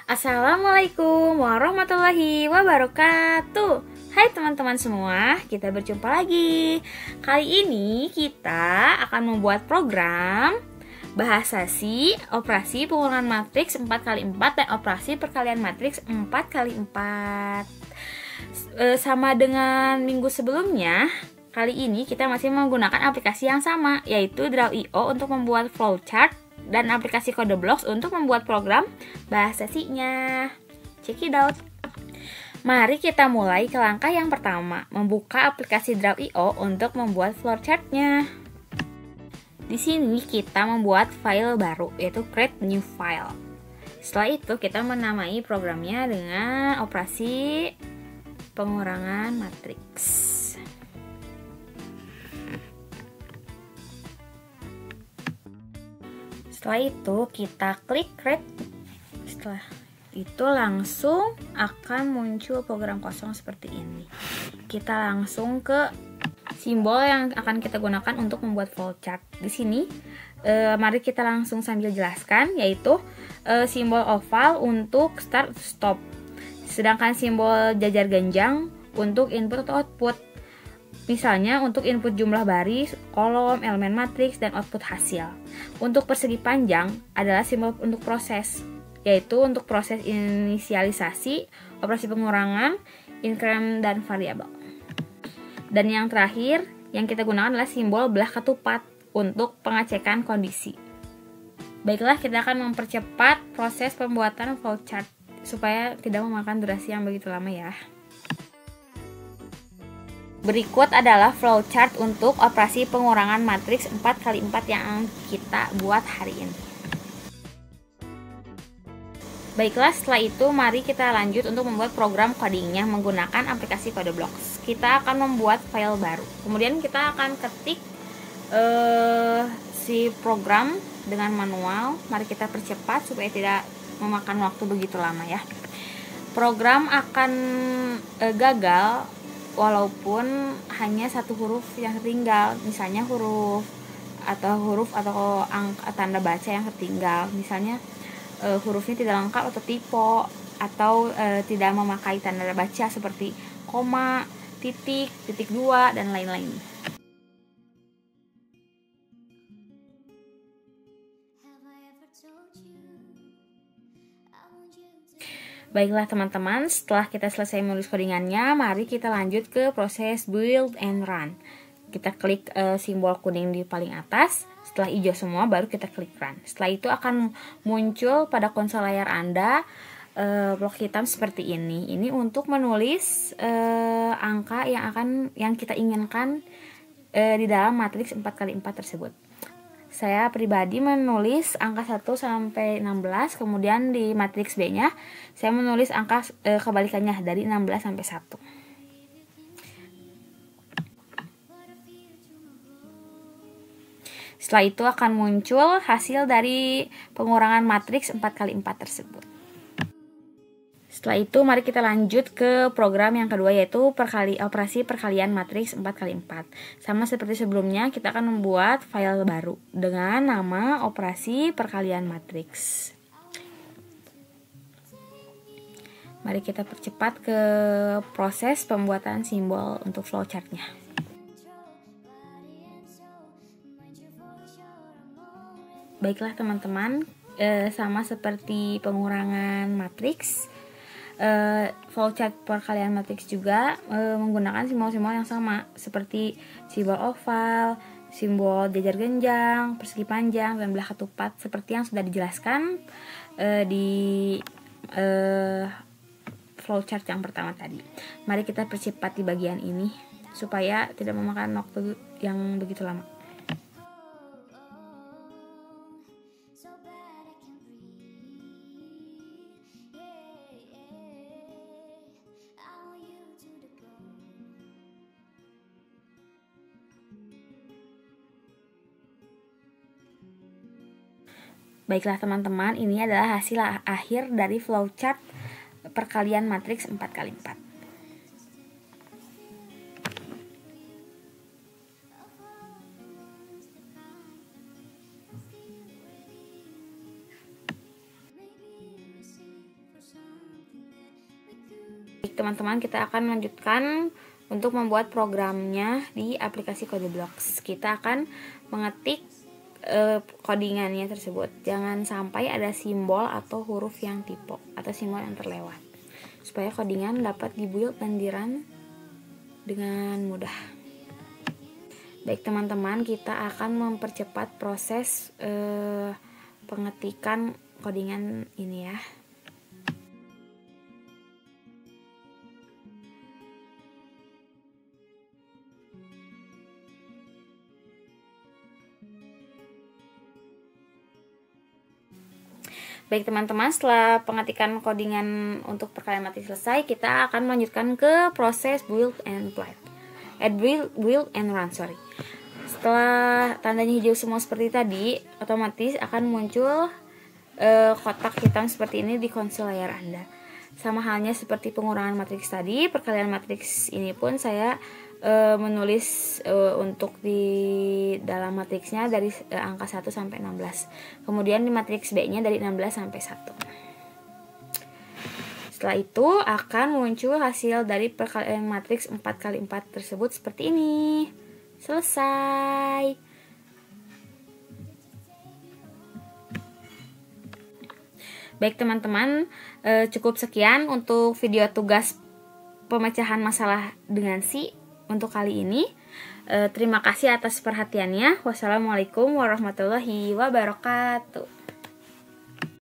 Assalamualaikum warahmatullahi wabarakatuh. Hai teman-teman semua, kita berjumpa lagi. Kali ini kita akan membuat program bahasa Si, operasi pengurangan matriks 4x4 dan operasi perkalian matriks 4x4. Sama dengan minggu sebelumnya, kali ini kita masih menggunakan aplikasi yang sama, yaitu Draw.io untuk membuat flowchart dan aplikasi CodeBlocks untuk membuat program bahasa Si-nya. Check it out. Mari kita mulai ke langkah yang pertama, membuka aplikasi Draw.io untuk membuat flowchart-nya. Di sini kita membuat file baru, yaitu create new file. Setelah itu kita menamai programnya dengan operasi pengurangan matriks. Setelah itu kita klik create. Setelah itu langsung akan muncul program kosong seperti ini. Kita langsung ke simbol yang akan kita gunakan untuk membuat flowchart. Di sini mari kita langsung sambil jelaskan, yaitu simbol oval untuk start stop. Sedangkan simbol jajar genjang untuk input atau output. Misalnya untuk input jumlah baris, kolom, elemen matriks, dan output hasil. Untuk persegi panjang adalah simbol untuk proses, yaitu untuk proses inisialisasi, operasi pengurangan, increment, dan variabel. Dan yang terakhir yang kita gunakan adalah simbol belah ketupat untuk pengecekan kondisi. Baiklah, kita akan mempercepat proses pembuatan flowchart supaya tidak memakan durasi yang begitu lama ya. Berikut adalah flowchart untuk operasi pengurangan matriks 4x4 yang kita buat hari ini. Baiklah, setelah itu mari kita lanjut untuk membuat program codingnya menggunakan aplikasi CodeBlocks. Kita akan membuat file baru. Kemudian kita akan ketik si program dengan manual. Mari kita percepat supaya tidak memakan waktu begitu lama ya. Program akan gagal walaupun hanya satu huruf yang tertinggal, misalnya huruf atau angka tanda baca yang tertinggal, misalnya hurufnya tidak lengkap atau typo atau tidak memakai tanda baca seperti koma, titik, titik dua, dan lain-lain. Baiklah teman-teman, setelah kita selesai menulis codingannya, mari kita lanjut ke proses build and run. Kita klik simbol kuning di paling atas, setelah hijau semua baru kita klik run. Setelah itu akan muncul pada konsol layar Anda blok hitam seperti ini. Ini untuk menulis angka yang kita inginkan di dalam matriks 4x4 tersebut. Saya pribadi menulis angka 1 sampai 16, kemudian di matriks B-nya saya menulis angka kebalikannya dari 16 sampai 1. Setelah itu akan muncul hasil dari pengurangan matriks 4x4 tersebut. Setelah itu mari kita lanjut ke program yang kedua, yaitu operasi perkalian matriks 4x4. Sama seperti sebelumnya, kita akan membuat file baru dengan nama operasi perkalian matriks. Mari kita percepat ke proses pembuatan simbol untuk flowchartnya. Baiklah teman-teman, sama seperti pengurangan matriks, flowchart perkalian matriks juga menggunakan simbol-simbol yang sama seperti simbol oval, simbol jajar genjang, persegi panjang, dan belah ketupat seperti yang sudah dijelaskan di flowchart yang pertama tadi. Mari kita percepat di bagian ini supaya tidak memakan waktu yang begitu lama. Baiklah teman-teman, ini adalah hasil akhir dari flowchart perkalian matriks 4x4. Baik teman-teman, kita akan melanjutkan untuk membuat programnya di aplikasi Codeblox. Kita akan mengetik codingannya tersebut. Jangan sampai ada simbol atau huruf yang typo atau simbol yang terlewat, supaya codingan dapat dibuild dan dirun dengan mudah. Baik teman-teman, kita akan mempercepat proses pengetikan codingan ini ya. Baik teman-teman, setelah pengetikan codingan untuk perkalian matriks selesai, kita akan melanjutkan ke proses build and run. Setelah tandanya hijau semua seperti tadi, otomatis akan muncul kotak hitam seperti ini di konsol layar Anda. Sama halnya seperti pengurangan matriks tadi, perkalian matriks ini pun saya menulis untuk di dalam matriksnya dari angka 1 sampai 16. Kemudian di matriks B-nya dari 16 sampai 1. Setelah itu akan muncul hasil dari perkalian matriks 4x4 tersebut seperti ini. Selesai. Baik teman-teman, cukup sekian untuk video tugas pemecahan masalah dengan Si untuk kali ini. Terima kasih atas perhatiannya. Wassalamualaikum warahmatullahi wabarakatuh.